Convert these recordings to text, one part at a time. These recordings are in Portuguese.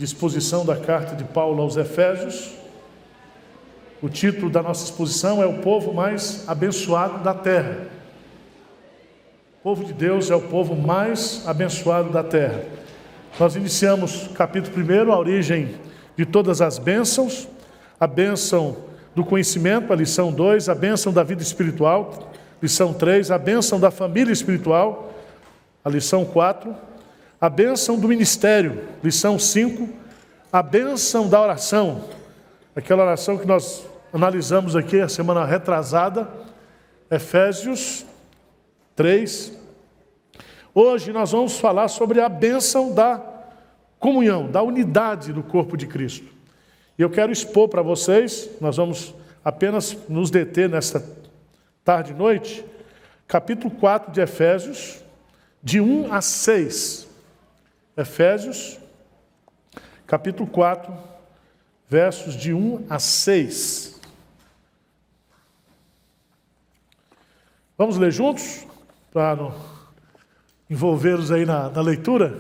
exposição da carta de Paulo aos Efésios. O título da nossa exposição é O Povo Mais Abençoado da Terra. O povo de Deus é o povo mais abençoado da terra. Nós iniciamos capítulo 1, a origem de todas as bênçãos, a bênção do conhecimento, a lição 2, a bênção da vida espiritual, lição 3, a bênção da família espiritual, a lição 4, a bênção do ministério, lição 5, a bênção da oração, aquela oração que nós analisamos aqui a semana retrasada, Efésios 3. Hoje nós vamos falar sobre a bênção da comunhão, da unidade do corpo de Cristo. E eu quero expor para vocês, nós vamos apenas nos deter nesta tarde e noite, capítulo 4 de Efésios, de 1 a 6. Efésios, capítulo 4, versos de 1 a 6. Vamos ler juntos, para não envolver-nos aí na leitura?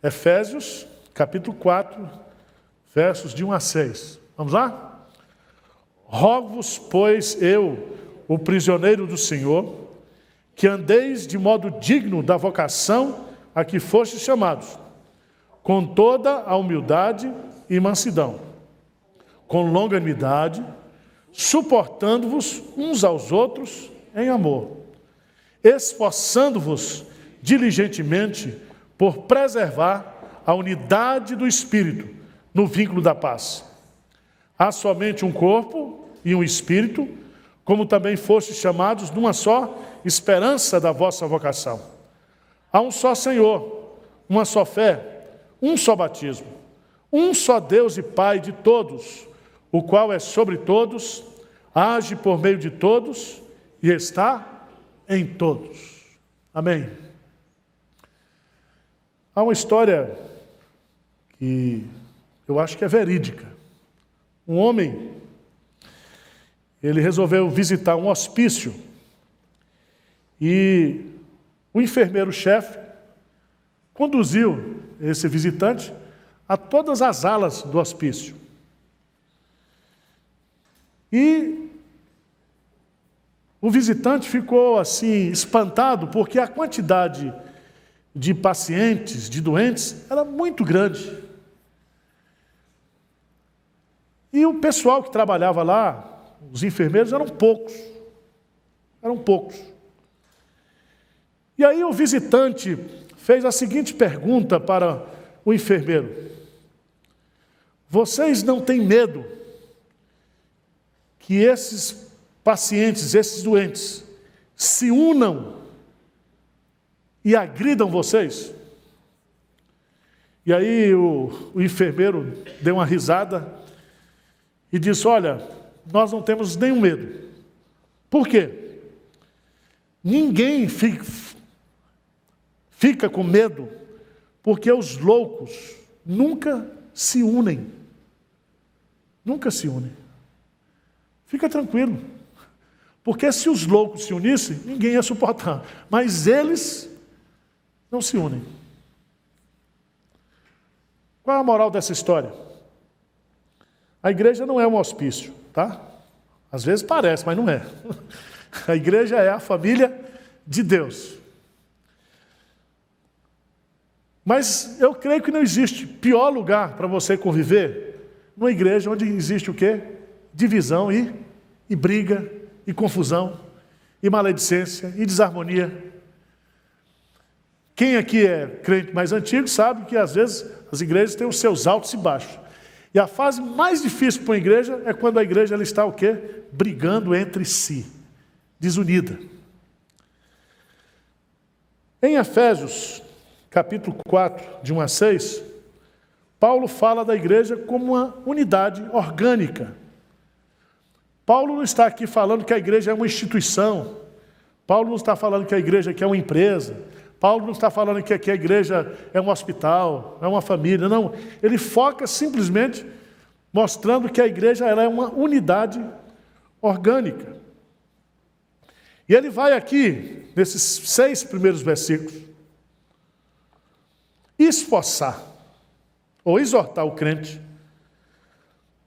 Efésios, capítulo 4, versos de 1 a 6. Vamos lá? Rogo-vos, pois, eu, o prisioneiro do Senhor, que andeis de modo digno da vocação a que fostes chamados, com toda a humildade e mansidão, com longanimidade, suportando-vos uns aos outros em amor, esforçando-vos diligentemente por preservar a unidade do Espírito no vínculo da paz. Há somente um corpo e um Espírito, como também fostes chamados numa só esperança da vossa vocação. Há um só Senhor, uma só fé, um só batismo, um só Deus e Pai de todos, o qual é sobre todos, age por meio de todos e está em todos. Amém. Há uma história que eu acho que é verídica. Um homem, ele resolveu visitar um hospício e o enfermeiro-chefe conduziu esse visitante a todas as alas do hospício. E o visitante ficou assim espantado porque a quantidade de pacientes, de doentes, era muito grande. E o pessoal que trabalhava lá, os enfermeiros, eram poucos. Eram poucos. E aí o visitante fez a seguinte pergunta para o enfermeiro: vocês não têm medo que esses pacientes, esses doentes, se unam e agridam vocês? E aí o enfermeiro deu uma risada e disse: olha, nós não temos nenhum medo. Por quê? Ninguém fica com medo, porque os loucos nunca se unem. Nunca se unem. Fica tranquilo. Porque se os loucos se unissem, ninguém ia suportar. Mas eles não se unem. Qual é a moral dessa história? A igreja não é um hospício, tá? Às vezes parece, mas não é. A igreja é a família de Deus. Mas eu creio que não existe pior lugar para você conviver numa igreja onde existe o quê? Divisão e briga, e confusão, e maledicência, e desarmonia. Quem aqui é crente mais antigo sabe que às vezes as igrejas têm os seus altos e baixos. E a fase mais difícil para uma igreja é quando a igreja ela está o quê? Brigando entre si, desunida. Em Efésios, capítulo 4, de 1 a 6, Paulo fala da igreja como uma unidade orgânica. Paulo não está aqui falando que a igreja é uma instituição. Paulo não está falando que a igreja aqui é uma empresa. Paulo não está falando que aqui a igreja é um hospital, é uma família. Não, ele foca simplesmente mostrando que a igreja ela é uma unidade orgânica. E ele vai aqui, nesses 6 primeiros versículos, esforçar. ou exortar o crente,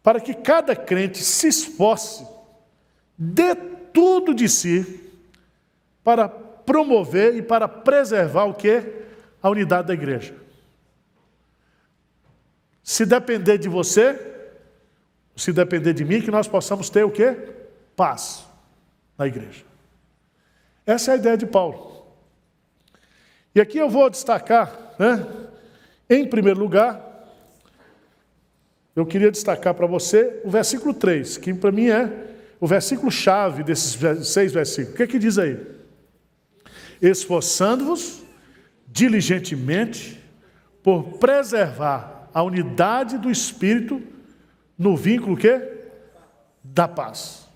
para que cada crente se esforce, dê tudo de si, para promover e para preservar o quê? A unidade da igreja. Se depender de você, se depender de mim, que nós possamos ter o quê? Paz na igreja. Essa é a ideia de Paulo. E aqui eu vou destacar, em primeiro lugar, eu queria destacar para você o versículo 3, que para mim é o versículo chave desses 6 versículos. O que é que diz aí? Esforçando-vos diligentemente por preservar a unidade do Espírito no vínculo quê? Da paz.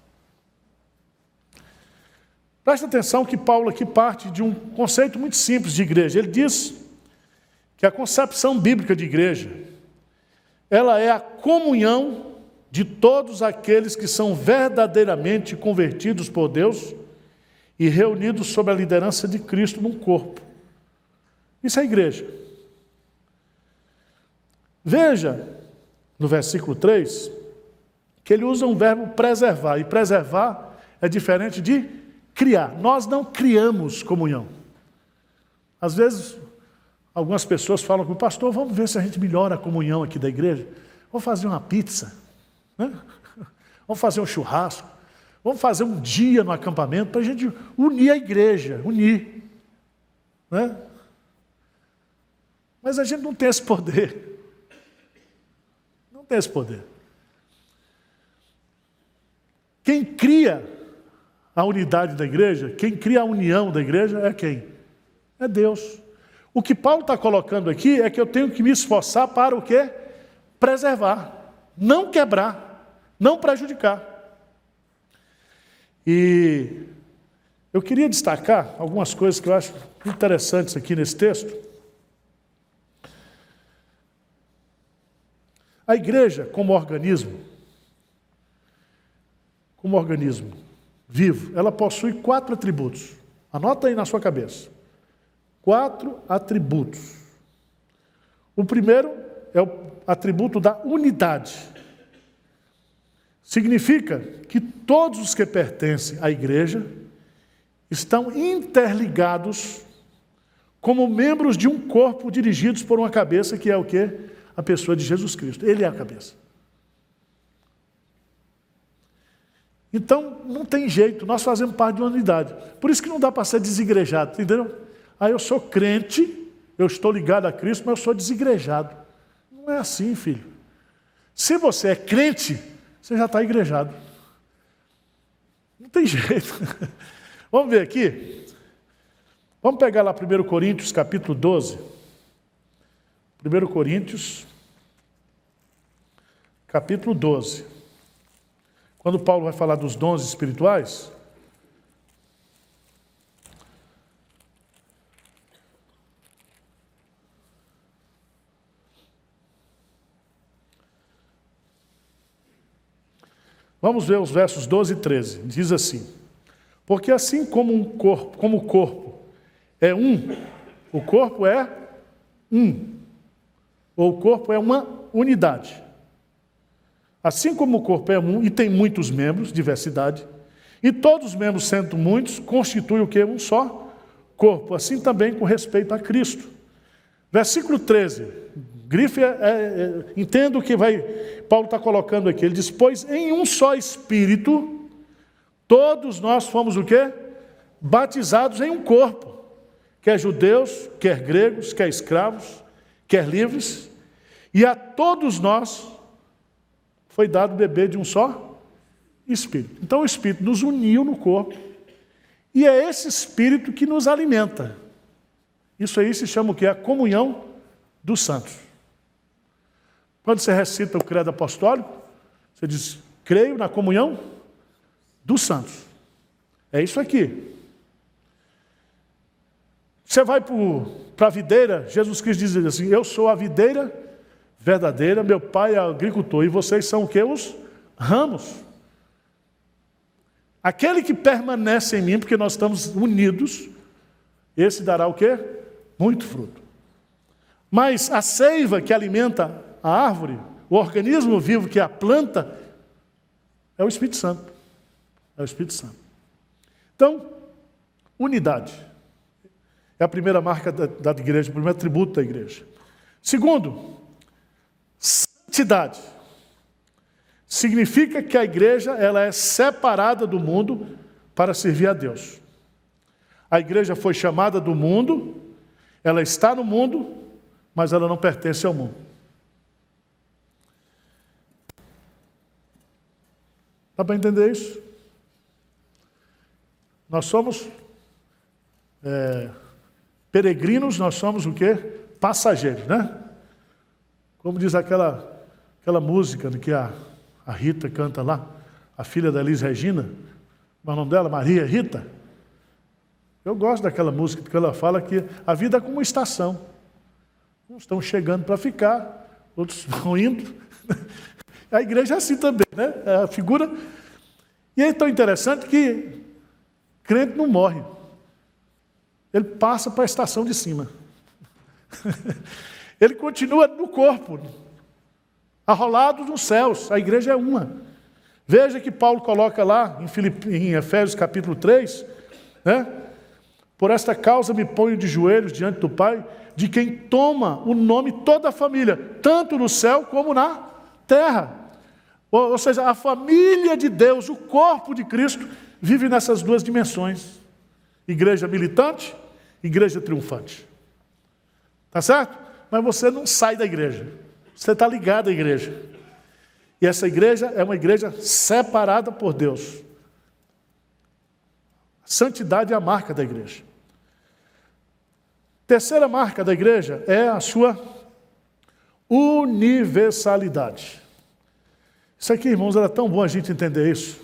Presta atenção que Paulo aqui parte de um conceito muito simples de igreja. Ele diz que a concepção bíblica de igreja, ela é a comunhão de todos aqueles que são verdadeiramente convertidos por Deus e reunidos sob a liderança de Cristo num corpo. Isso é a igreja. Veja, no versículo 3, que ele usa um verbo preservar. E preservar é diferente de criar. Nós não criamos comunhão. Às vezes, algumas pessoas falam com o pastor, vamos ver se a gente melhora a comunhão aqui da igreja. Vamos fazer uma pizza, vamos fazer um churrasco, vamos fazer um dia no acampamento para a gente unir a igreja, unir. Mas a gente não tem esse poder. Não tem esse poder. Quem cria a unidade da igreja, quem cria a união da igreja é quem? É Deus. O que Paulo está colocando aqui é que eu tenho que me esforçar para o quê? Preservar, não quebrar, não prejudicar. E eu queria destacar algumas coisas que eu acho interessantes aqui nesse texto. A igreja, como organismo vivo, ela possui 4 atributos. Anota aí na sua cabeça. 4 atributos. O primeiro é o atributo da unidade. Significa que todos os que pertencem à igreja estão interligados como membros de um corpo dirigidos por uma cabeça, que é o quê? A pessoa de Jesus Cristo. Ele é a cabeça. Então, não tem jeito, nós fazemos parte de uma unidade. Por isso que não dá para ser desigrejado, entendeu? Eu sou crente, eu estou ligado a Cristo, mas eu sou desigrejado. Não é assim, filho. Se você é crente, você já está igrejado. Não tem jeito. Vamos ver aqui. Vamos pegar lá 1 Coríntios, capítulo 12. 1 Coríntios, capítulo 12. Quando Paulo vai falar dos dons espirituais, vamos ver os versos 12 e 13. Diz assim: porque assim como o corpo é um, o corpo é um, ou o corpo é uma unidade. Assim como o corpo é um e tem muitos membros, diversidade, e todos os membros, sendo muitos, constituem o quê? Um só corpo. Assim também com respeito a Cristo. Versículo 13. Grife, entenda o que Paulo está colocando aqui. Ele diz, pois em um só Espírito, todos nós fomos o quê? Batizados em um corpo. Quer judeus, quer gregos, quer escravos, quer livres. E a todos nós foi dado beber de um só Espírito. Então o Espírito nos uniu no corpo. E é esse Espírito que nos alimenta. Isso aí se chama o quê? A comunhão dos santos. Quando você recita o credo apostólico, você diz, creio na comunhão dos santos. É isso aqui. Você vai para a videira, Jesus Cristo diz assim, eu sou a videira verdadeira, meu pai é agricultor, e vocês são o quê? Os ramos. Aquele que permanece em mim, porque nós estamos unidos, esse dará o quê? Muito fruto. Mas a seiva que alimenta a árvore, o organismo vivo que é a planta, é o Espírito Santo. É o Espírito Santo. Então, unidade. É a primeira marca da igreja, o primeiro atributo da igreja. Segundo, santidade. Significa que a igreja ela é separada do mundo para servir a Deus. A igreja foi chamada do mundo, ela está no mundo, mas ela não pertence ao mundo. Dá para entender isso? Nós somos peregrinos, nós somos o quê? Passageiros, né? Como diz aquela música que a Rita canta lá, a filha da Elis Regina, qual é o nome dela? Maria Rita. Eu gosto daquela música que ela fala que a vida é como uma estação. Uns estão chegando para ficar, outros vão indo. A igreja é assim também, né? É a figura. E é tão interessante que crente não morre. Ele passa para a estação de cima. Ele continua no corpo, arrolado nos céus. A igreja é uma. Veja que Paulo coloca lá em Efésios capítulo 3, né? Por esta causa me ponho de joelhos diante do Pai, de quem toma o nome toda a família, tanto no céu como na terra. Ou seja, a família de Deus, o corpo de Cristo, vive nessas duas dimensões. Igreja militante, igreja triunfante. Tá certo? Mas você não sai da igreja. Você está ligado à igreja. E essa igreja é uma igreja separada por Deus. Santidade é a marca da igreja. Terceira marca da igreja é a sua universalidade. Isso aqui, irmãos, era tão bom a gente entender isso.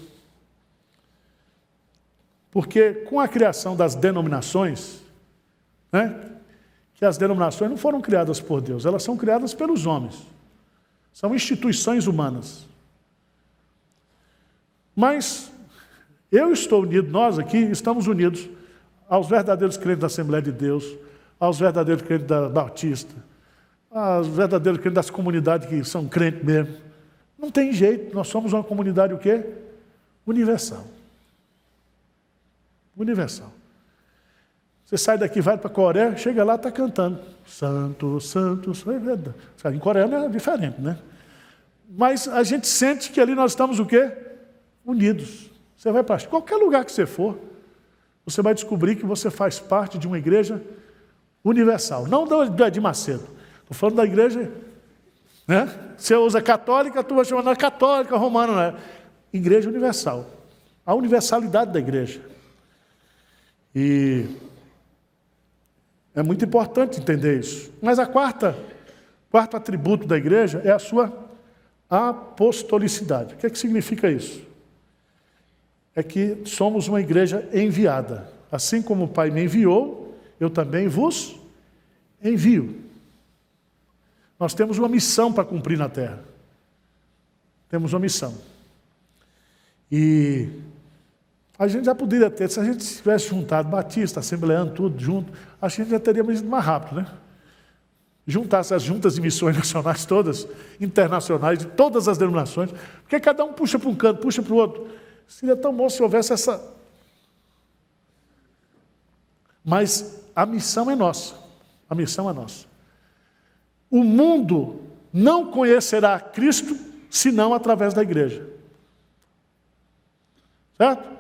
Porque com a criação das denominações, né, que as denominações não foram criadas por Deus, elas são criadas pelos homens. São instituições humanas. Mas eu estou unido, nós aqui estamos unidos aos verdadeiros crentes da Assembleia de Deus, aos verdadeiros crentes da Batista, aos verdadeiros crentes das comunidades que são crentes mesmo. Não tem jeito, nós somos uma comunidade o quê? Universal. Universal. Você sai daqui, vai para a Coreia, chega lá, está cantando. Santo, santo, santo. Em coreano é diferente, né? Mas a gente sente que ali nós estamos o quê? Unidos. Você vai para qualquer lugar que você for, você vai descobrir que você faz parte de uma igreja universal. Não de Macedo. Estou falando da igreja, né? Você usa católica, tu vai chamar católica, romana, não é? Igreja universal. A universalidade da igreja. E é muito importante entender isso. Mas quarto atributo da igreja é a sua apostolicidade. O que é que significa isso? É que somos uma igreja enviada. Assim como o Pai me enviou, eu também vos envio. Nós temos uma missão para cumprir na terra. Temos uma missão. E a gente já poderia ter, se a gente tivesse juntado Batista, Assembleano, tudo junto, acho que a gente já teria ido mais rápido, né? Juntasse as juntas de missões nacionais todas, internacionais, de todas as denominações, porque cada um puxa para um canto, puxa para o outro. Seria tão bom se houvesse essa... Mas a missão é nossa. A missão é nossa. O mundo não conhecerá Cristo senão através da igreja. Certo?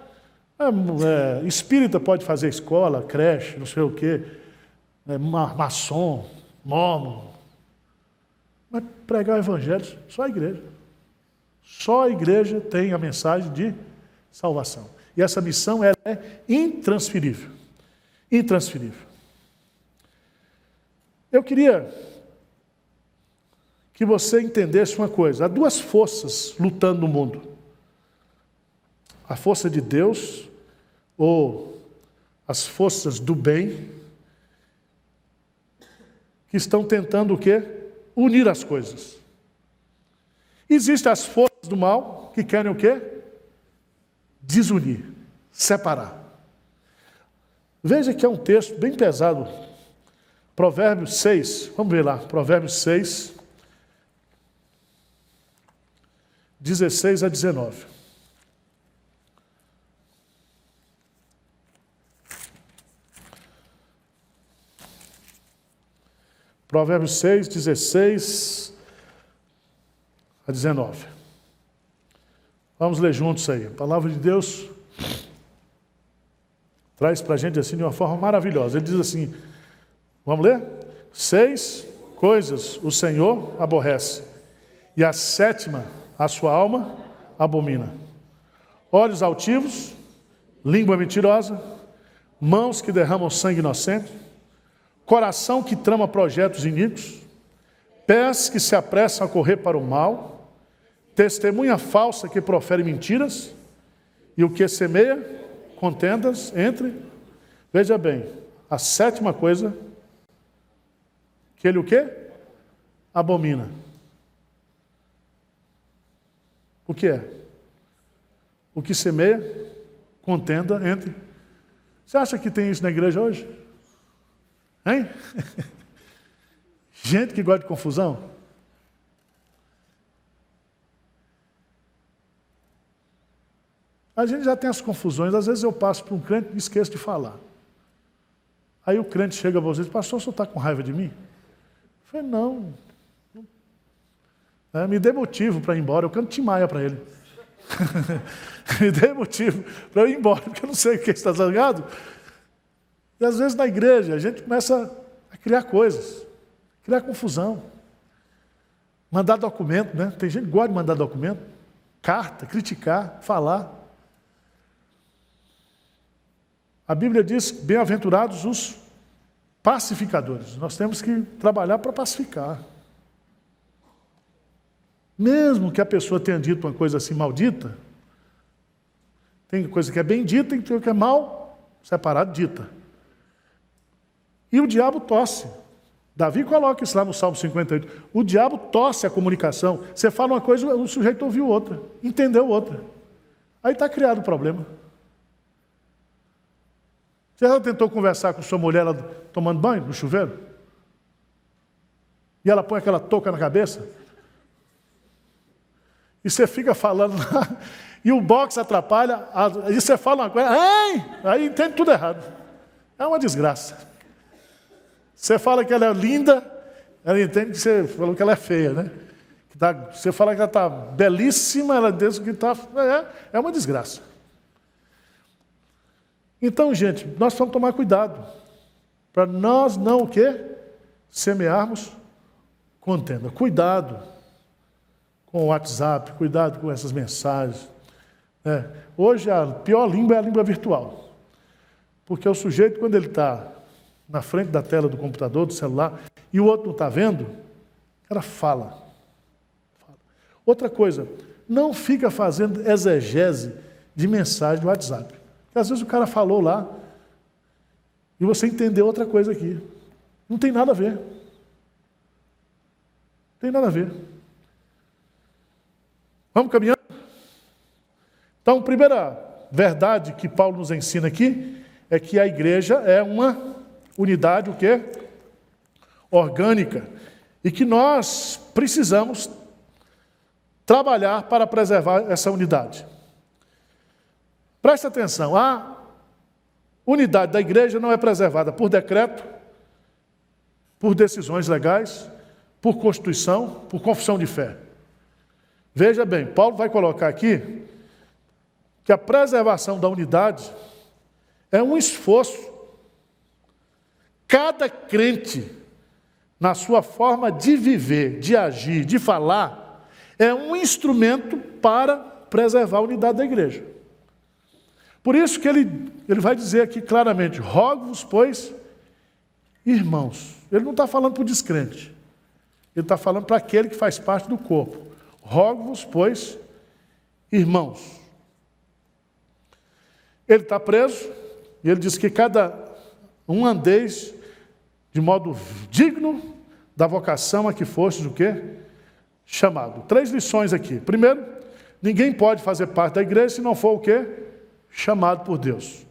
Espírita pode fazer escola, creche, não sei o quê, maçom, mormon. Mas pregar o evangelho, só a igreja. Só a igreja tem a mensagem de salvação. E essa missão ela é intransferível. Intransferível. Eu queria que você entendesse uma coisa. Há duas forças lutando no mundo. A força de Deus, ou as forças do bem, que estão tentando o quê? Unir as coisas. Existem as forças do mal, que querem o quê? Desunir, separar. Veja que é um texto bem pesado. Provérbios 6, vamos ver lá, Provérbios 6, 16 a 19. Provérbios 6, 16 a 19. Vamos ler juntos aí. A palavra de Deus traz para a gente assim de uma forma maravilhosa. Ele diz assim, vamos ler? 6 coisas o Senhor aborrece, e a 7ª a sua alma abomina: olhos altivos, língua mentirosa, mãos que derramam sangue inocente, coração que trama projetos iníquos, pés que se apressam a correr para o mal, testemunha falsa que profere mentiras, e o que semeia contendas entre... Veja bem, a 7ª coisa que ele o quê? Abomina. O que é? O que semeia contenda entre... Você acha que tem isso na igreja hoje? Hein? Gente que gosta de confusão. A gente já tem as confusões. Às vezes eu passo por um crente e esqueço de falar. Aí o crente chega a você e diz, pastor, o senhor está com raiva de mim? Eu falei, não. Me dê motivo para ir embora. Eu canto Tim Maia para ele. Me dê motivo para eu ir embora, porque eu não sei o que está zangado. E às vezes na igreja a gente começa a criar coisas, criar confusão. Mandar documento, né? Tem gente que gosta de mandar documento, carta, criticar, falar. A Bíblia diz, bem-aventurados os pacificadores. Nós temos que trabalhar para pacificar. Mesmo que a pessoa tenha dito uma coisa assim maldita, tem coisa que é bendita e tem coisa que é mal separado dita. E o diabo tosse. Davi coloca isso lá no Salmo 58. O diabo tosse a comunicação. Você fala uma coisa, o sujeito ouviu outra, entendeu outra. Aí está criado o problema. Você já tentou conversar com sua mulher ela tomando banho no chuveiro? E ela põe aquela touca na cabeça? E você fica falando lá, e o box atrapalha, e você fala uma coisa, aí entende tudo errado. É uma desgraça. Você fala que ela é linda, ela entende que você falou que ela é feia, né? Você fala que ela está belíssima, ela diz que está... É uma desgraça. Então, gente, nós precisamos tomar cuidado, para nós não o quê? Semearmos contenda. Cuidado com o WhatsApp, cuidado com essas mensagens. Hoje a pior língua é a língua virtual. Porque o sujeito, quando ele está na frente da tela do computador, do celular, e o outro não está vendo, o cara fala. Outra coisa, não fica fazendo exegese de mensagem do WhatsApp. Porque às vezes o cara falou lá, e você entendeu outra coisa aqui. Não tem nada a ver. Não tem nada a ver. Vamos caminhando? Então, a primeira verdade que Paulo nos ensina aqui é que a igreja é uma unidade, o quê? Orgânica. E que nós precisamos trabalhar para preservar essa unidade. Preste atenção, a unidade da igreja não é preservada por decreto, por decisões legais, por constituição, por confissão de fé. Veja bem, Paulo vai colocar aqui que a preservação da unidade é um esforço. Cada crente, na sua forma de viver, de agir, de falar, é um instrumento para preservar a unidade da igreja. Por isso que ele vai dizer aqui claramente, rogo-vos, pois, irmãos. Ele não está falando para o descrente. Ele está falando para aquele que faz parte do corpo. Rogo-vos, pois, irmãos. Ele está preso, e ele diz que cada um andeis de modo digno da vocação a que fostes o quê? Chamado. 3 lições aqui. Primeiro, ninguém pode fazer parte da igreja se não for o quê? Chamado por Deus.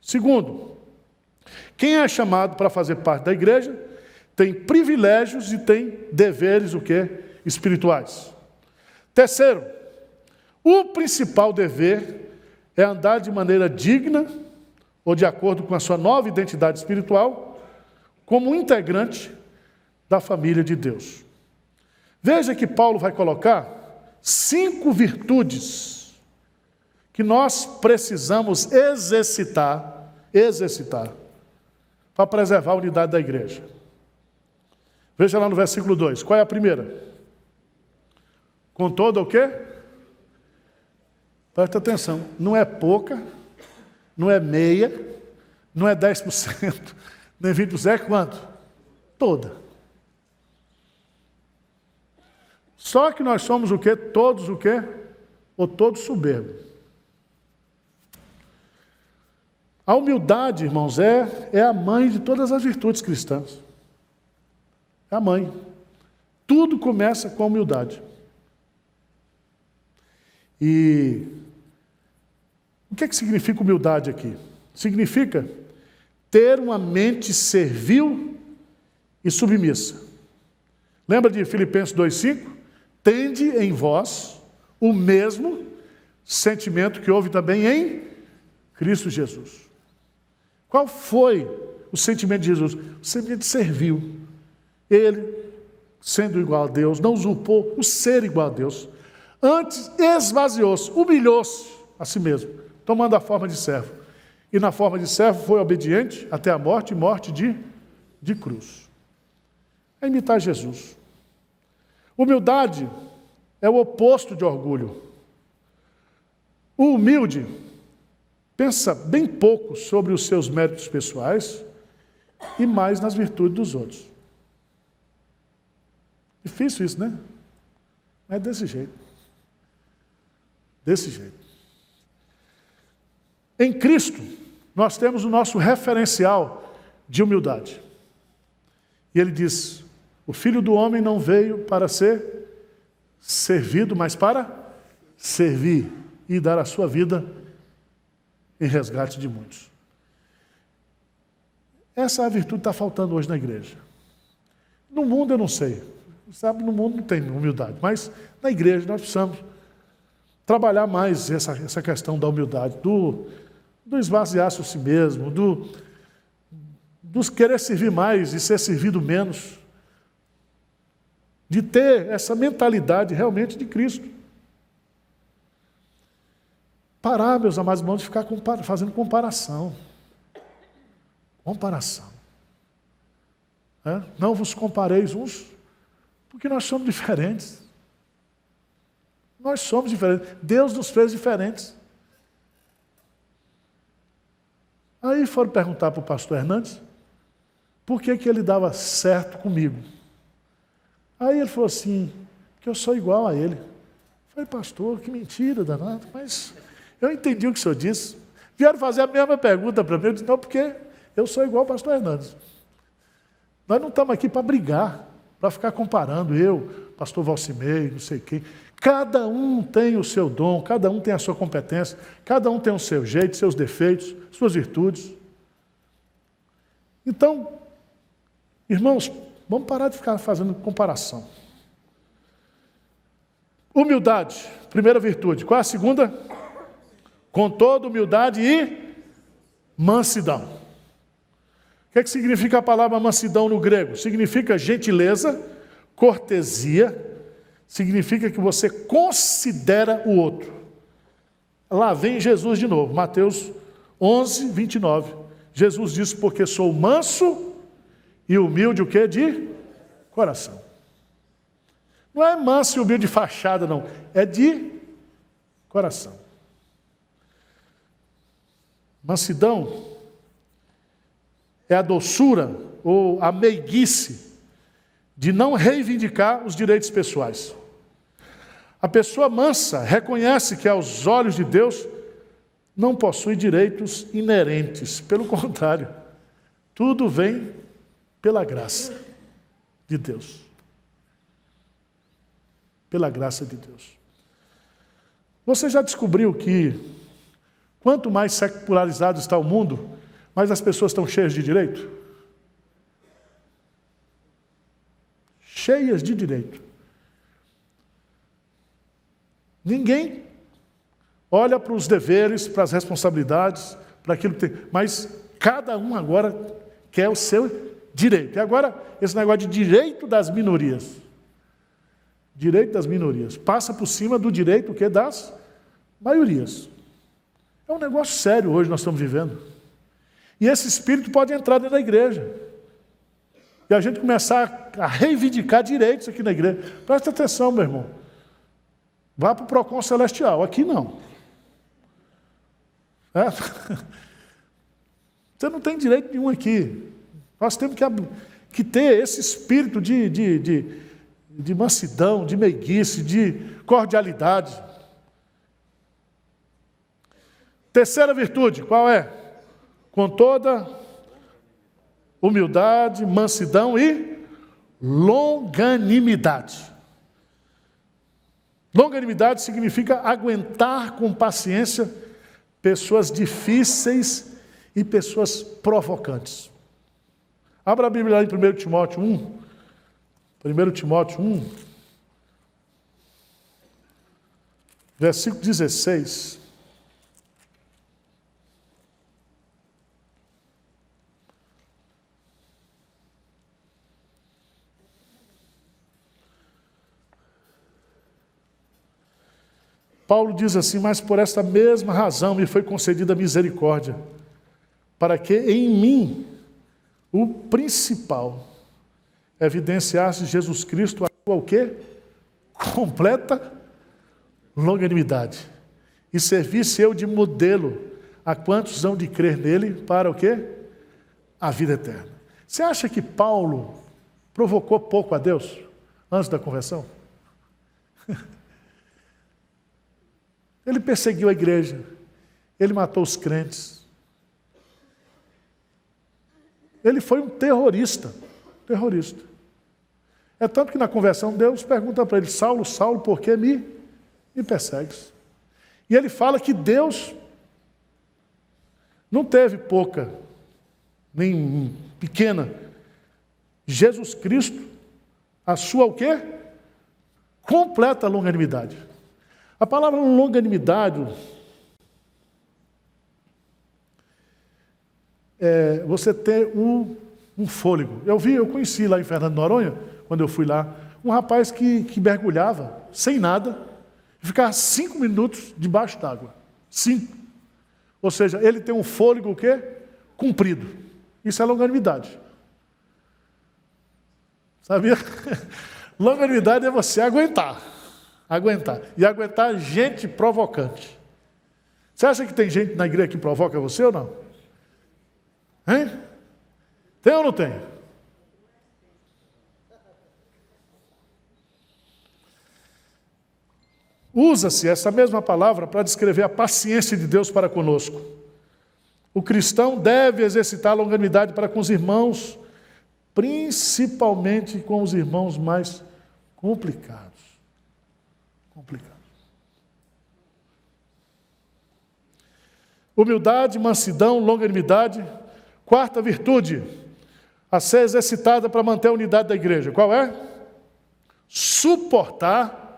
Segundo, quem é chamado para fazer parte da igreja tem privilégios e tem deveres o quê? Espirituais. Terceiro, O principal dever é andar de maneira digna, ou de acordo com a sua nova identidade espiritual, como um integrante da família de Deus. Veja que Paulo vai colocar 5 virtudes que nós precisamos exercitar para preservar a unidade da igreja. Veja lá no versículo 2. Qual é a primeira? Com toda o quê? Presta atenção. Não é pouca, não é meia, não é 10%, nem 20%. É quanto? Toda. Só que nós somos o quê? Todos o quê? Ou todos soberbos. A humildade, irmãos, é a mãe de todas as virtudes cristãs. É a mãe. Tudo começa com a humildade. E o que significa humildade aqui? Significa ter uma mente servil e submissa. Lembra de Filipenses 2,5? Tende em vós o mesmo sentimento que houve também em Cristo Jesus. Qual foi o sentimento de Jesus? O sentimento servil. Ele, sendo igual a Deus, não usurpou o ser igual a Deus. Antes esvaziou-se, humilhou-se a si mesmo, tomando a forma de servo. E na forma de servo foi obediente até a morte, e morte de cruz. É imitar Jesus. Humildade é o oposto de orgulho. O humilde pensa bem pouco sobre os seus méritos pessoais e mais nas virtudes dos outros. Difícil isso, né? É desse jeito. Desse jeito. Em Cristo, nós temos o nosso referencial de humildade. E ele diz: o Filho do Homem não veio para ser servido, mas para servir e dar a sua vida em resgate de muitos. Essa virtude está faltando hoje na igreja. No mundo eu não sei. Sabe, no mundo não tem humildade, mas na igreja nós precisamos trabalhar mais essa questão da humildade, do esvaziar-se a si mesmo, dos querer servir mais e ser servido menos, de ter essa mentalidade realmente de Cristo. Parar, meus amados irmãos, de ficar fazendo comparação. Comparação. Não vos compareis uns, porque nós somos diferentes. Nós somos diferentes. Deus nos fez diferentes. Aí foram perguntar para o pastor Hernandes por que ele dava certo comigo. Aí ele falou assim, que eu sou igual a ele. Eu falei, pastor, que mentira danada, mas eu entendi o que o senhor disse. Vieram fazer a mesma pergunta para mim, eu disse, não, porque eu sou igual ao pastor Hernandes. Nós não estamos aqui para brigar, para ficar comparando eu, pastor Valcimei, não sei quem. Cada um tem o seu dom, cada um tem a sua competência, cada um tem o seu jeito, seus defeitos, suas virtudes. Então, irmãos, vamos parar de ficar fazendo comparação. Humildade, primeira virtude. Qual é a segunda? Com toda humildade e mansidão. O que significa a palavra mansidão no grego? Significa gentileza, cortesia, significa que você considera o outro. Lá vem Jesus de novo, Mateus 11, 29. Jesus disse, porque sou manso e humilde, o quê? De coração. Não é manso e humilde de fachada, não. É de coração. Mansidão é a doçura ou a meiguice de não reivindicar os direitos pessoais. A pessoa mansa reconhece que aos olhos de Deus não possui direitos inerentes. Pelo contrário, tudo vem pela graça de Deus. Pela graça de Deus. Você já descobriu que quanto mais secularizado está o mundo, mais as pessoas estão cheias de direito? Cheias de direito. Ninguém olha para os deveres, para as responsabilidades, para aquilo que tem. Mas cada um agora quer o seu direito. E agora, esse negócio de direito das minorias. Direito das minorias. Passa por cima do direito que das maiorias. É um negócio sério hoje nós estamos vivendo. E esse espírito pode entrar dentro da igreja. E a gente começar a reivindicar direitos aqui na igreja. Presta atenção, meu irmão. Vá para o Procon Celestial. Aqui não. Você não tem direito nenhum aqui. Nós temos que ter esse espírito de mansidão, de meiguice, de cordialidade. Terceira virtude, qual é? Com toda humildade, mansidão e longanimidade. Longanimidade significa aguentar com paciência pessoas difíceis e pessoas provocantes. Abra a Bíblia lá em 1 Timóteo 1. 1 Timóteo 1, versículo 16. Paulo diz assim: mas por esta mesma razão me foi concedida misericórdia, para que em mim, o principal, evidenciasse Jesus Cristo a sua o quê? Completa longanimidade. E servisse eu de modelo a quantos hão de crer nele para o quê? A vida eterna. Você acha que Paulo provocou pouco a Deus antes da conversão? Ele perseguiu a igreja, ele matou os crentes. Ele foi um terrorista. É tanto que na conversão Deus pergunta para ele: Saulo, Saulo, por que me persegues? E ele fala que Deus não teve pouca, nem pequena. Jesus Cristo, a sua o quê? Completa longanimidade. A palavra longanimidade é você ter um fôlego. Eu conheci lá em Fernando de Noronha, quando eu fui lá, um rapaz que mergulhava sem nada e ficava 5 minutos debaixo d'água. 5. Ou seja, ele tem um fôlego o quê? Comprido. Isso é longanimidade. Sabia? Longanimidade é você aguentar. E aguentar gente provocante. Você acha que tem gente na igreja que provoca você ou não? Hein? Tem ou não tem? Usa-se essa mesma palavra para descrever a paciência de Deus para conosco. O cristão deve exercitar a longanimidade para com os irmãos, principalmente com os irmãos mais complicados. Humildade, mansidão, longanimidade. Quarta virtude a ser exercitada para manter a unidade da igreja. Qual é? Suportar.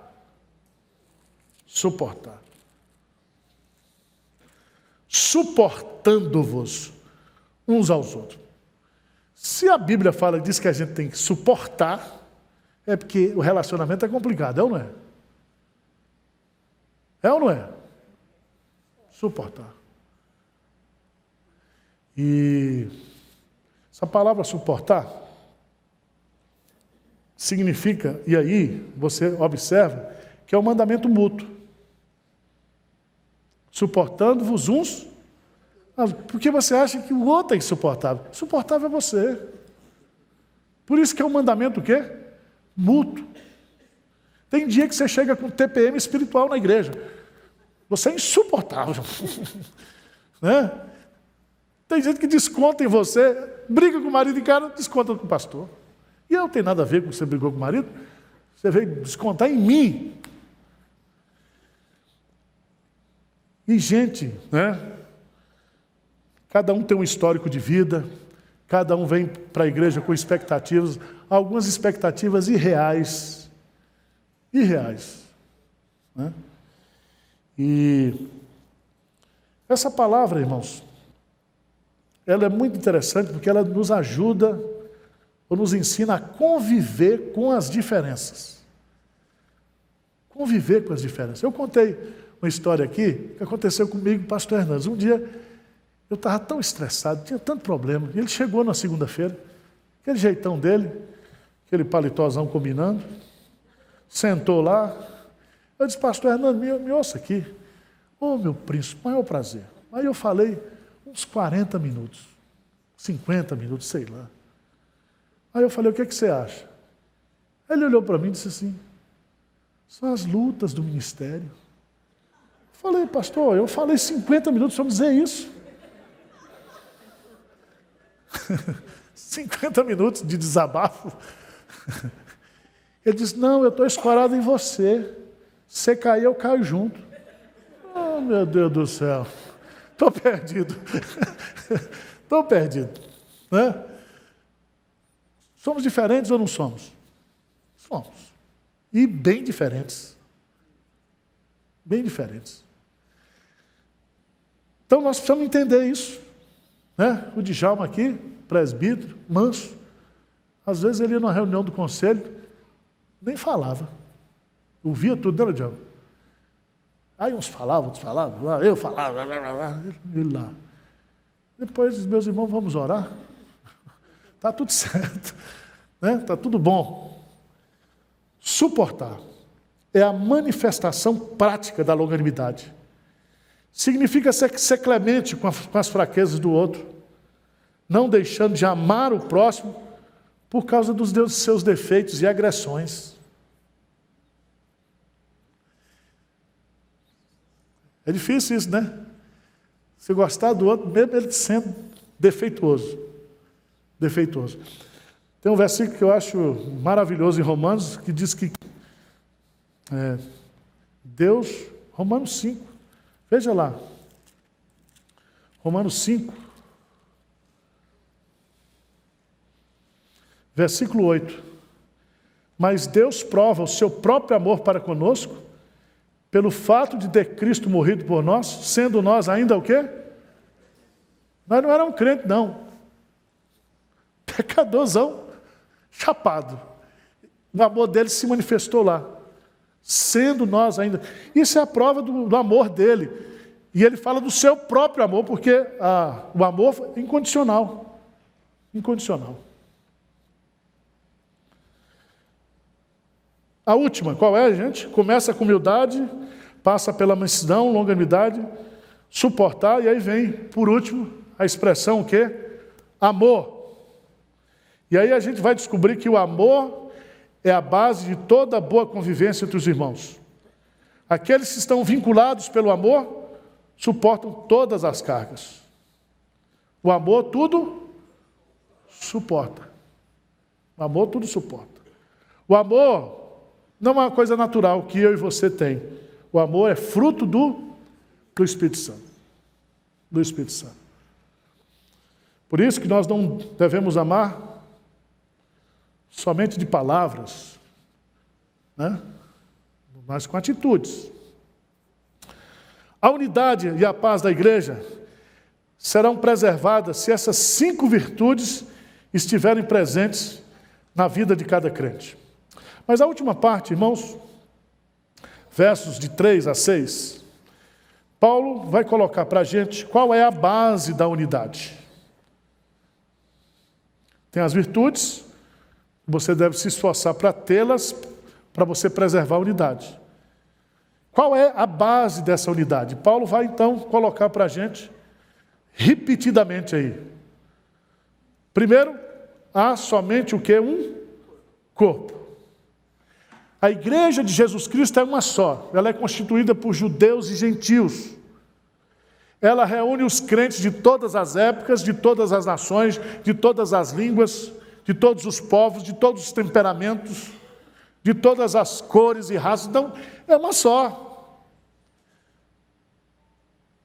Suportando-vos uns aos outros. Se a Bíblia diz que a gente tem que suportar, é porque o relacionamento é complicado, é ou não é? É ou não é? Suportar. E essa palavra suportar significa, e aí você observa, que é um mandamento mútuo. Suportando-vos uns. Porque você acha que o outro é insuportável. Suportável é você. Por isso que é um mandamento o quê? Mútuo. Tem dia que você chega com TPM espiritual na igreja. Você é insuportável. Né? Tem gente que desconta em você, briga com o marido e cara, desconta com o pastor. E eu não tenho nada a ver com você brigou com o marido. Você veio descontar em mim. E gente, né? Cada um tem um histórico de vida, cada um vem para a igreja com expectativas, algumas expectativas irreais. Né? E Essa palavra, irmãos, ela é muito interessante porque ela nos ajuda ou nos ensina a conviver com as diferenças. Conviver com as diferenças. Eu contei uma história aqui que aconteceu comigo, pastor Hernandes. Um dia eu estava tão estressado, tinha tanto problema. E ele chegou na segunda-feira, aquele jeitão dele, aquele paletózão combinando, sentou lá. Eu disse, pastor Hernandes, me ouça aqui. Ô, meu príncipe, maior prazer. Aí eu falei uns 40 minutos, 50 minutos, sei lá. Aí eu falei, o que você acha? Ele olhou para mim e disse assim, são as lutas do ministério. Eu falei, pastor, eu falei 50 minutos para dizer isso. 50 minutos de desabafo. Ele disse, não, eu estou escorado em você. Se você cair, eu caio junto. Oh, meu Deus do céu. Estou perdido. Estou perdido. Né? Somos diferentes ou não somos? Somos. E bem diferentes. Bem diferentes. Então nós precisamos entender isso. Né? O Djalma aqui, presbítero, manso. Às vezes ele ia numa reunião do conselho, nem falava. Ouvia tudo, né, Djalma? Aí uns falavam, outros falavam, eu falava, ele lá. Depois, meus irmãos, vamos orar. Está tudo certo. Né? Está tudo bom. Suportar é a manifestação prática da longanimidade. Significa ser clemente com as fraquezas do outro, não deixando de amar o próximo por causa dos seus defeitos e agressões. É difícil isso, né? Você gostar do outro, mesmo ele sendo defeituoso. Defeituoso. Tem um versículo que eu acho maravilhoso em Romanos, que diz que Deus, Romanos 5, veja lá, Romanos 5, versículo 8. Mas Deus prova o seu próprio amor para conosco, pelo fato de ter Cristo morrido por nós, sendo nós ainda o quê? Nós não éramos crentes, não. Pecadorzão, chapado. O amor dele se manifestou lá. Sendo nós ainda. Isso é a prova do amor dele. E ele fala do seu próprio amor, porque o amor é incondicional. Incondicional. A última, qual é, gente? Começa com humildade, passa pela mansidão, longanimidade, suportar, e aí vem, por último, a expressão o quê? Amor. E aí a gente vai descobrir que o amor é a base de toda boa convivência entre os irmãos. Aqueles que estão vinculados pelo amor, suportam todas as cargas. O amor tudo suporta. O amor tudo suporta. O amor não é uma coisa natural que eu e você tem. O amor é fruto do Espírito Santo. Do Espírito Santo. Por isso que nós não devemos amar somente de palavras, né? Mas com atitudes. A unidade e a paz da igreja serão preservadas se essas 5 virtudes estiverem presentes na vida de cada crente. Mas a última parte, irmãos, versos de 3 a 6, Paulo vai colocar para a gente qual é a base da unidade. Tem as virtudes, você deve se esforçar para tê-las, para você preservar a unidade. Qual é a base dessa unidade? Paulo vai então colocar para a gente, repetidamente aí. Primeiro, há somente o que? Um corpo. A igreja de Jesus Cristo é uma só. Ela é constituída por judeus e gentios. Ela reúne os crentes de todas as épocas, de todas as nações, de todas as línguas, de todos os povos, de todos os temperamentos, de todas as cores e raças. Então, é uma só.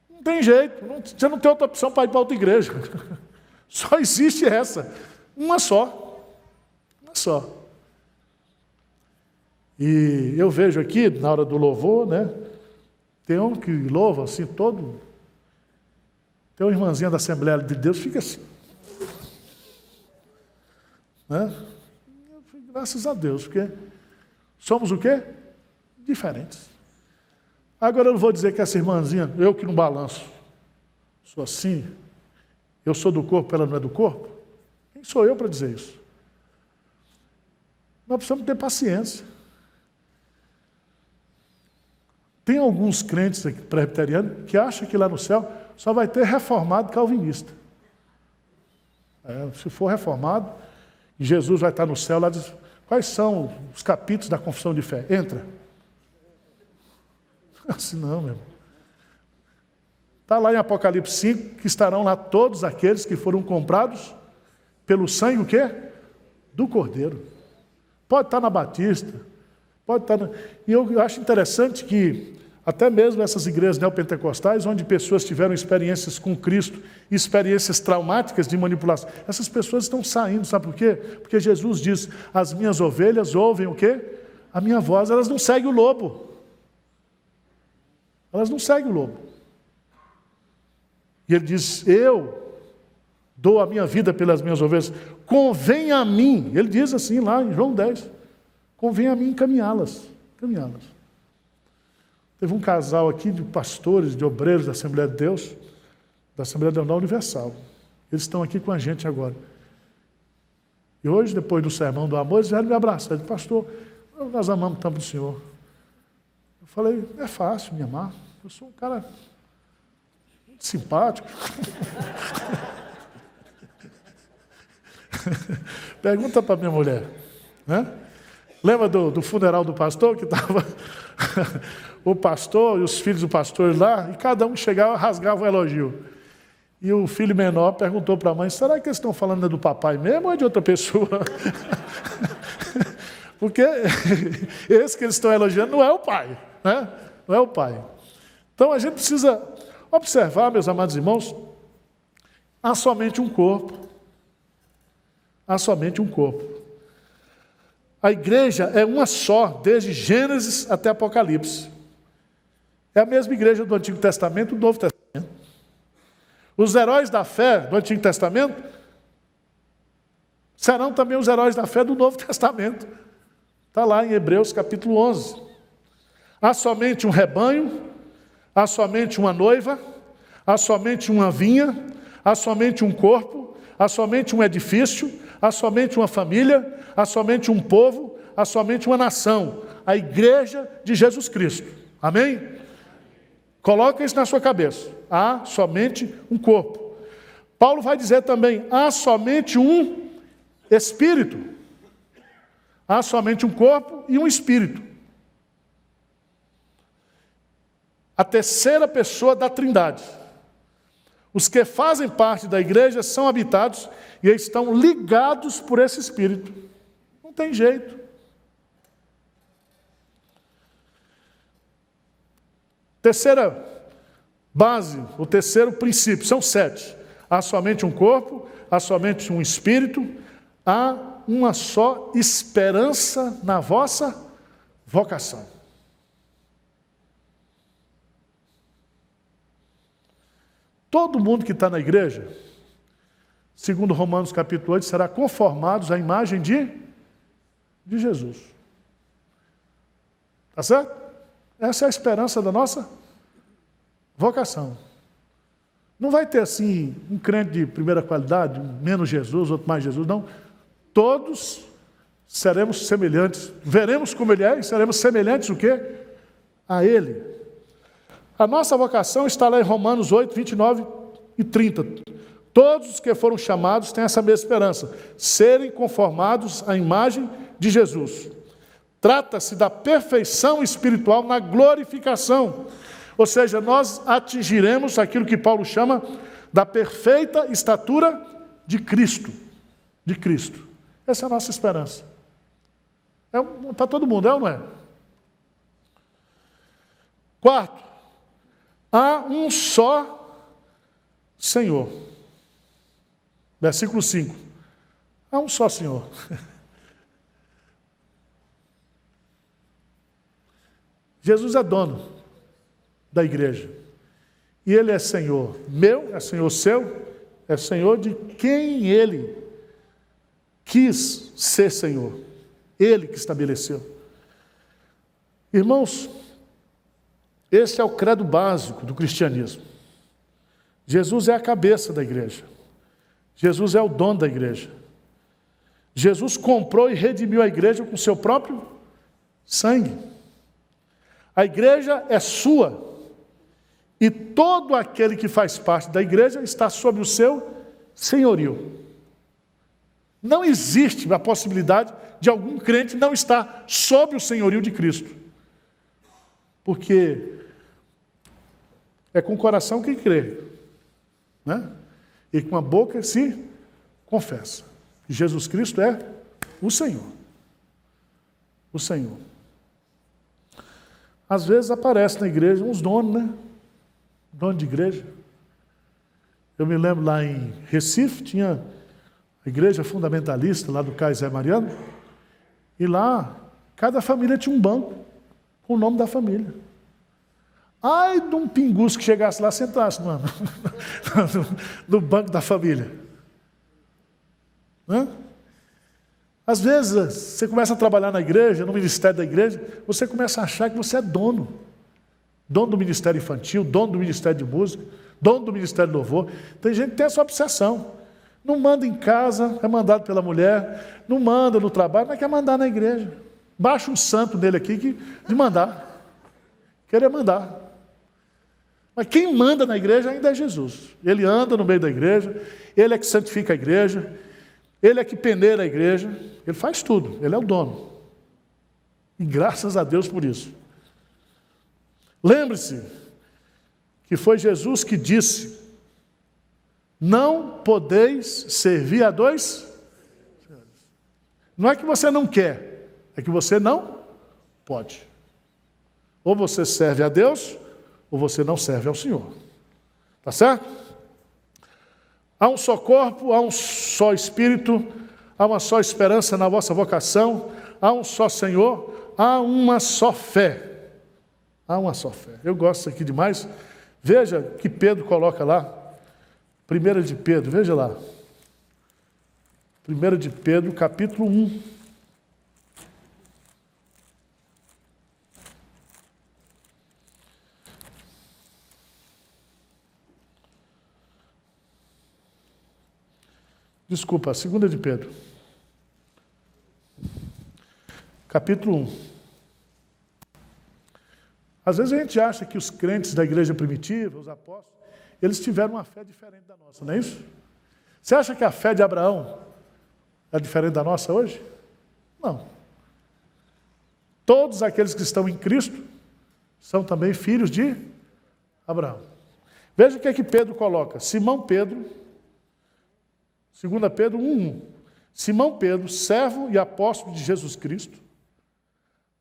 Não tem jeito. Você não tem outra opção para ir para outra igreja. Só existe essa. Uma só. Uma só. E eu vejo aqui, na hora do louvor, né? Tem um que louva assim, todo Tem uma irmãzinha da Assembleia de Deus, fica assim. Né? Graças a Deus, porque somos o quê? Diferentes. Agora eu não vou dizer que essa irmãzinha, eu que não balanço, sou assim, eu sou do corpo, ela não é do corpo. Quem sou eu para dizer isso? Nós precisamos ter paciência. Tem alguns crentes presbiterianos que acham que lá no céu só vai ter reformado calvinista. Se for reformado, Jesus vai estar no céu lá diz, quais são os capítulos da confissão de fé? Entra. Assim não, meu irmão. Está lá em Apocalipse 5, que estarão lá todos aqueles que foram comprados pelo sangue o quê? Do Cordeiro. Pode estar na Batista, pode estar na... E eu acho interessante que até mesmo essas igrejas neopentecostais, onde pessoas tiveram experiências com Cristo, experiências traumáticas de manipulação, essas pessoas estão saindo, sabe por quê? Porque Jesus diz, as minhas ovelhas ouvem o quê? A minha voz, elas não seguem o lobo. Elas não seguem o lobo. E ele diz, eu dou a minha vida pelas minhas ovelhas, convém a mim, ele diz assim lá em João 10, convém a mim encaminhá-las. Teve um casal aqui de pastores, de obreiros da Assembleia de Deus, da Assembleia de Deus Universal. Eles estão aqui com a gente agora. E hoje, depois do sermão do amor, eles vieram me abraçar. Eles pastor, nós amamos tanto o Senhor. Eu falei, é fácil me amar. Eu sou um cara muito simpático. Pergunta para minha mulher. Né? Lembra do funeral do pastor que estava... o pastor e os filhos do pastor lá, e cada um chegava e rasgava um elogio. E o filho menor perguntou para a mãe, será que eles estão falando do papai mesmo ou é de outra pessoa? Porque esse que eles estão elogiando não é o pai, né? Não é o pai. Então a gente precisa observar, meus amados irmãos, há somente um corpo. Há somente um corpo. A igreja é uma só, desde Gênesis até Apocalipse. É a mesma igreja do Antigo Testamento e do Novo Testamento. Os heróis da fé do Antigo Testamento serão também os heróis da fé do Novo Testamento. Está lá em Hebreus capítulo 11. Há somente um rebanho, há somente uma noiva, há somente uma vinha, há somente um corpo, há somente um edifício, há somente uma família, há somente um povo, há somente uma nação, a igreja de Jesus Cristo. Amém? Coloca isso na sua cabeça. Há somente um corpo. Paulo vai dizer também, há somente um espírito. Há somente um corpo e um espírito. A terceira pessoa da Trindade. Os que fazem parte da igreja são habitados e estão ligados por esse Espírito. Não tem jeito. Terceira base, o terceiro princípio, são 7. Há somente um corpo, há somente um Espírito, há uma só esperança na vossa vocação. Todo mundo que está na igreja, segundo Romanos capítulo 8, será conformados à imagem de Jesus. Tá certo? Essa é a esperança da nossa vocação. Não vai ter assim, um crente de primeira qualidade, um menos Jesus, outro mais Jesus, não. Todos seremos semelhantes, veremos como Ele é e seremos semelhantes o quê? A Ele. A nossa vocação está lá em Romanos 8, 29 e 30. Todos os que foram chamados têm essa mesma esperança, serem conformados à imagem de Jesus. Trata-se da perfeição espiritual na glorificação. Ou seja, nós atingiremos aquilo que Paulo chama da perfeita estatura de Cristo. De Cristo. Essa é a nossa esperança. É para todo mundo, é ou não é? Quarto, há um só Senhor. Versículo 5. Há um só Senhor. Jesus é dono da igreja. E Ele é Senhor meu, é Senhor seu, é Senhor de quem Ele quis ser Senhor. Ele que estabeleceu. Irmãos, esse é o credo básico do cristianismo. Jesus é a cabeça da igreja. Jesus é o dono da igreja. Jesus comprou e redimiu a igreja com seu próprio sangue. A igreja é sua. E todo aquele que faz parte da igreja está sob o seu senhorio. Não existe a possibilidade de algum crente não estar sob o senhorio de Cristo. Porque é com o coração que crê, né? E com a boca se confessa. Jesus Cristo é o Senhor. O Senhor. Às vezes aparece na igreja uns donos, né? Dono de igreja. Eu me lembro lá em Recife, tinha a igreja fundamentalista lá do Cais Zé Mariano, e lá cada família tinha um banco com o nome da família. Ai de um pinguço que chegasse lá e sentasse no banco da família. Né? Às vezes você começa a trabalhar na igreja, no ministério da igreja, você começa a achar que você é dono. Dono do ministério infantil, dono do ministério de música, dono do ministério de louvor. Tem gente que tem essa obsessão. Não manda em casa, é mandado pela mulher, não manda no trabalho, mas quer mandar na igreja. Baixa um santo nele aqui de mandar. Querer mandar. Mas quem manda na igreja ainda é Jesus. Ele anda no meio da igreja, Ele é que santifica a igreja, Ele é que peneira a igreja, Ele faz tudo, Ele é o dono. E graças a Deus por isso. Lembre-se que foi Jesus que disse: não podeis servir a dois senhores. Não é que você não quer, é que você não pode. Ou você serve a Deus, ou você não serve ao Senhor. Tá certo? Há um só corpo, há um só Espírito, há uma só esperança na vossa vocação, há um só Senhor, há uma só fé. Há uma só fé. Eu gosto disso aqui demais. Veja que Pedro coloca lá. 1 de Pedro, veja lá. 1 de Pedro, capítulo 1. Desculpa, 2 de Pedro. Capítulo 1. Às vezes a gente acha que os crentes da igreja primitiva, os apóstolos, eles tiveram uma fé diferente da nossa, não é isso? Você acha que a fé de Abraão é diferente da nossa hoje? Não. Todos aqueles que estão em Cristo são também filhos de Abraão. Veja o que é que Pedro coloca. Simão Pedro, 2 Pedro 1:1. Simão Pedro, servo e apóstolo de Jesus Cristo,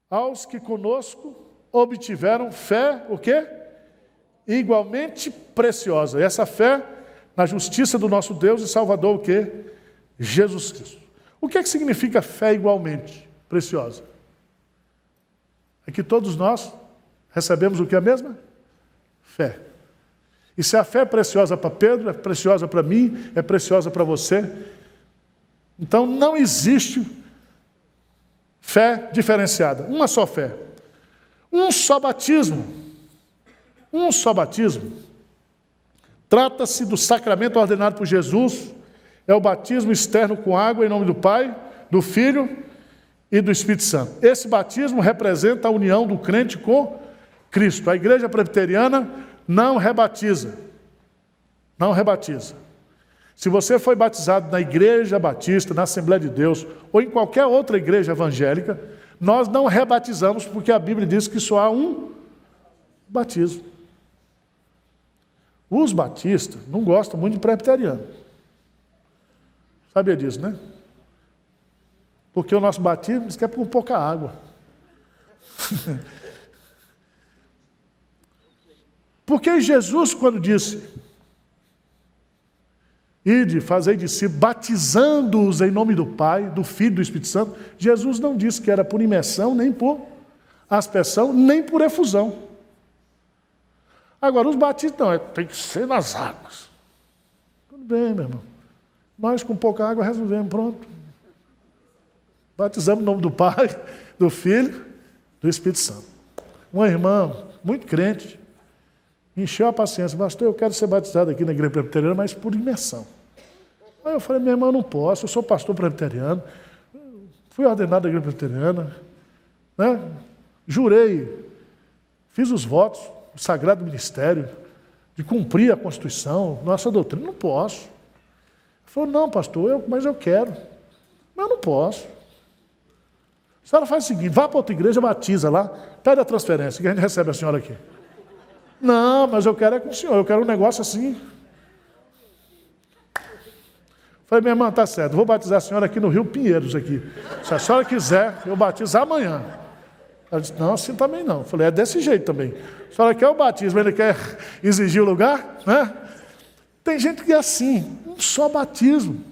aos que conosco obtiveram fé, o quê? Igualmente preciosa. E essa fé na justiça do nosso Deus e Salvador, o quê? Jesus Cristo. O que é que significa fé igualmente preciosa? É que todos nós recebemos o que é a mesma? Fé. E se a fé é preciosa para Pedro, é preciosa para mim, é preciosa para você, então não existe fé diferenciada. Uma só fé. Um só batismo. Um só batismo. Trata-se do sacramento ordenado por Jesus. É o batismo externo com água em nome do Pai, do Filho e do Espírito Santo. Esse batismo representa a união do crente com Cristo. A igreja presbiteriana não rebatiza. Não rebatiza. Se você foi batizado na igreja batista, na Assembleia de Deus, ou em qualquer outra igreja evangélica, nós não rebatizamos, porque a Bíblia diz que só há um batismo. Os batistas não gostam muito de presbiteriano. Sabia disso, né? Porque o nosso batismo diz que é por pouca água. Porque Jesus, quando disse: ide, fazei discípulos, batizando-os em nome do Pai, do Filho e do Espírito Santo, Jesus não disse que era por imersão, nem por aspersão, nem por efusão. Agora, os batismos não, tem que ser nas águas. Tudo bem, meu irmão. Nós, com pouca água, resolvemos, pronto. Batizamos em nome do Pai, do Filho, do Espírito Santo. Uma irmã, muito crente, encheu a paciência. Pastor, eu quero ser batizado aqui na igreja presbiteriana, mas por imersão. Aí eu falei, minha irmã, eu não posso, eu sou pastor presbiteriano, fui ordenado da igreja presbiteriana, né? Jurei, fiz os votos do sagrado ministério, de cumprir a Constituição, nossa doutrina, não posso. Ele falou, não, pastor, mas eu quero, mas eu não posso. A senhora faz o seguinte, vá para outra igreja, batiza lá, pede a transferência, que a gente recebe a senhora aqui. Não, mas eu quero é com o senhor, eu quero um negócio assim. Falei, minha irmã, tá certo, vou batizar a senhora aqui no Rio Pinheiros, aqui. Se a senhora quiser, eu batizo amanhã. Ela disse, não, assim também não. Falei, é desse jeito também. A senhora quer o batismo, ele quer exigir o lugar? Né? Tem gente que é assim, um só batismo.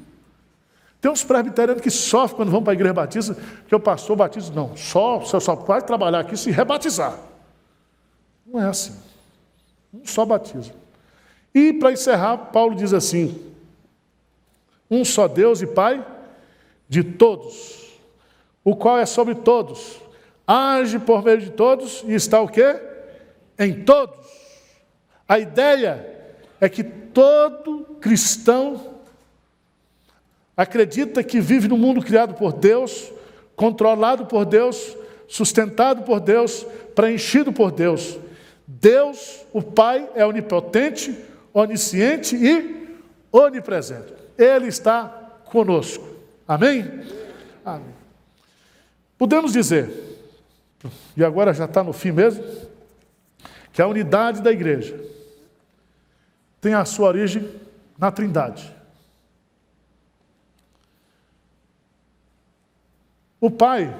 Tem uns presbiterianos que sofrem quando vão para a igreja batista, que o pastor batiza, não, você só vai trabalhar aqui se rebatizar. Não é assim. Um só batismo. E para encerrar, Paulo diz assim, um só Deus e Pai de todos, o qual é sobre todos, age por meio de todos e está o quê? Em todos. A ideia é que todo cristão acredita que vive num mundo criado por Deus, controlado por Deus, sustentado por Deus, preenchido por Deus. Deus, o Pai, é onipotente, onisciente e onipresente. Ele está conosco. Amém? Amém. Podemos dizer, e agora já está no fim mesmo, que a unidade da igreja tem a sua origem na Trindade. O Pai,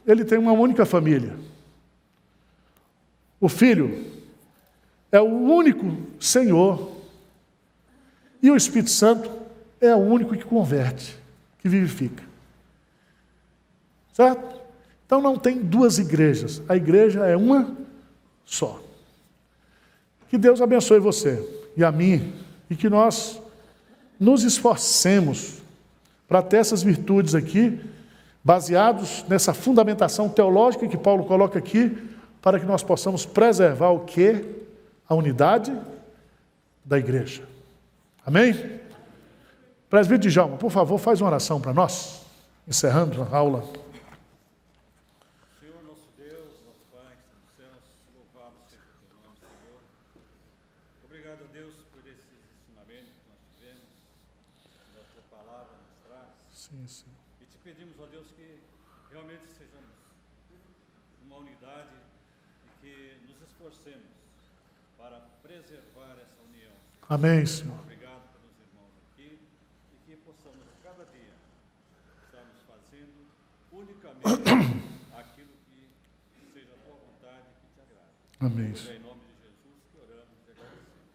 ele tem uma única família. O Filho é o único Senhor. E o Espírito Santo é o único que converte, que vivifica. Certo? Então não tem duas igrejas. A igreja é uma só. Que Deus abençoe você e a mim. E que nós nos esforcemos para ter essas virtudes aqui, baseados nessa fundamentação teológica que Paulo coloca aqui, para que nós possamos preservar o quê? A unidade da igreja. Amém? Presbítero Djalma, por favor, faz uma oração para nós, encerrando a aula. Senhor, nosso Deus, nosso Pai, que está nos céus, louvado seja o teu nome, Senhor. Obrigado a Deus por esses ensinamentos que nós tivemos, da tua palavra nos traz. Sim, sim. E te pedimos, ó Deus, que realmente sejamos uma unidade e que nos esforcemos para preservar essa união. Amém, Senhor. Obrigado pelos irmãos aqui e que possamos cada dia estarmos fazendo unicamente aquilo que seja a tua vontade e que te agrade. Amém, É Senhor. em nome de Jesus que oramos e agradecemos.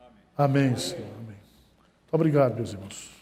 Amém. Amém, Senhor. Amém. Muito obrigado, meus irmãos.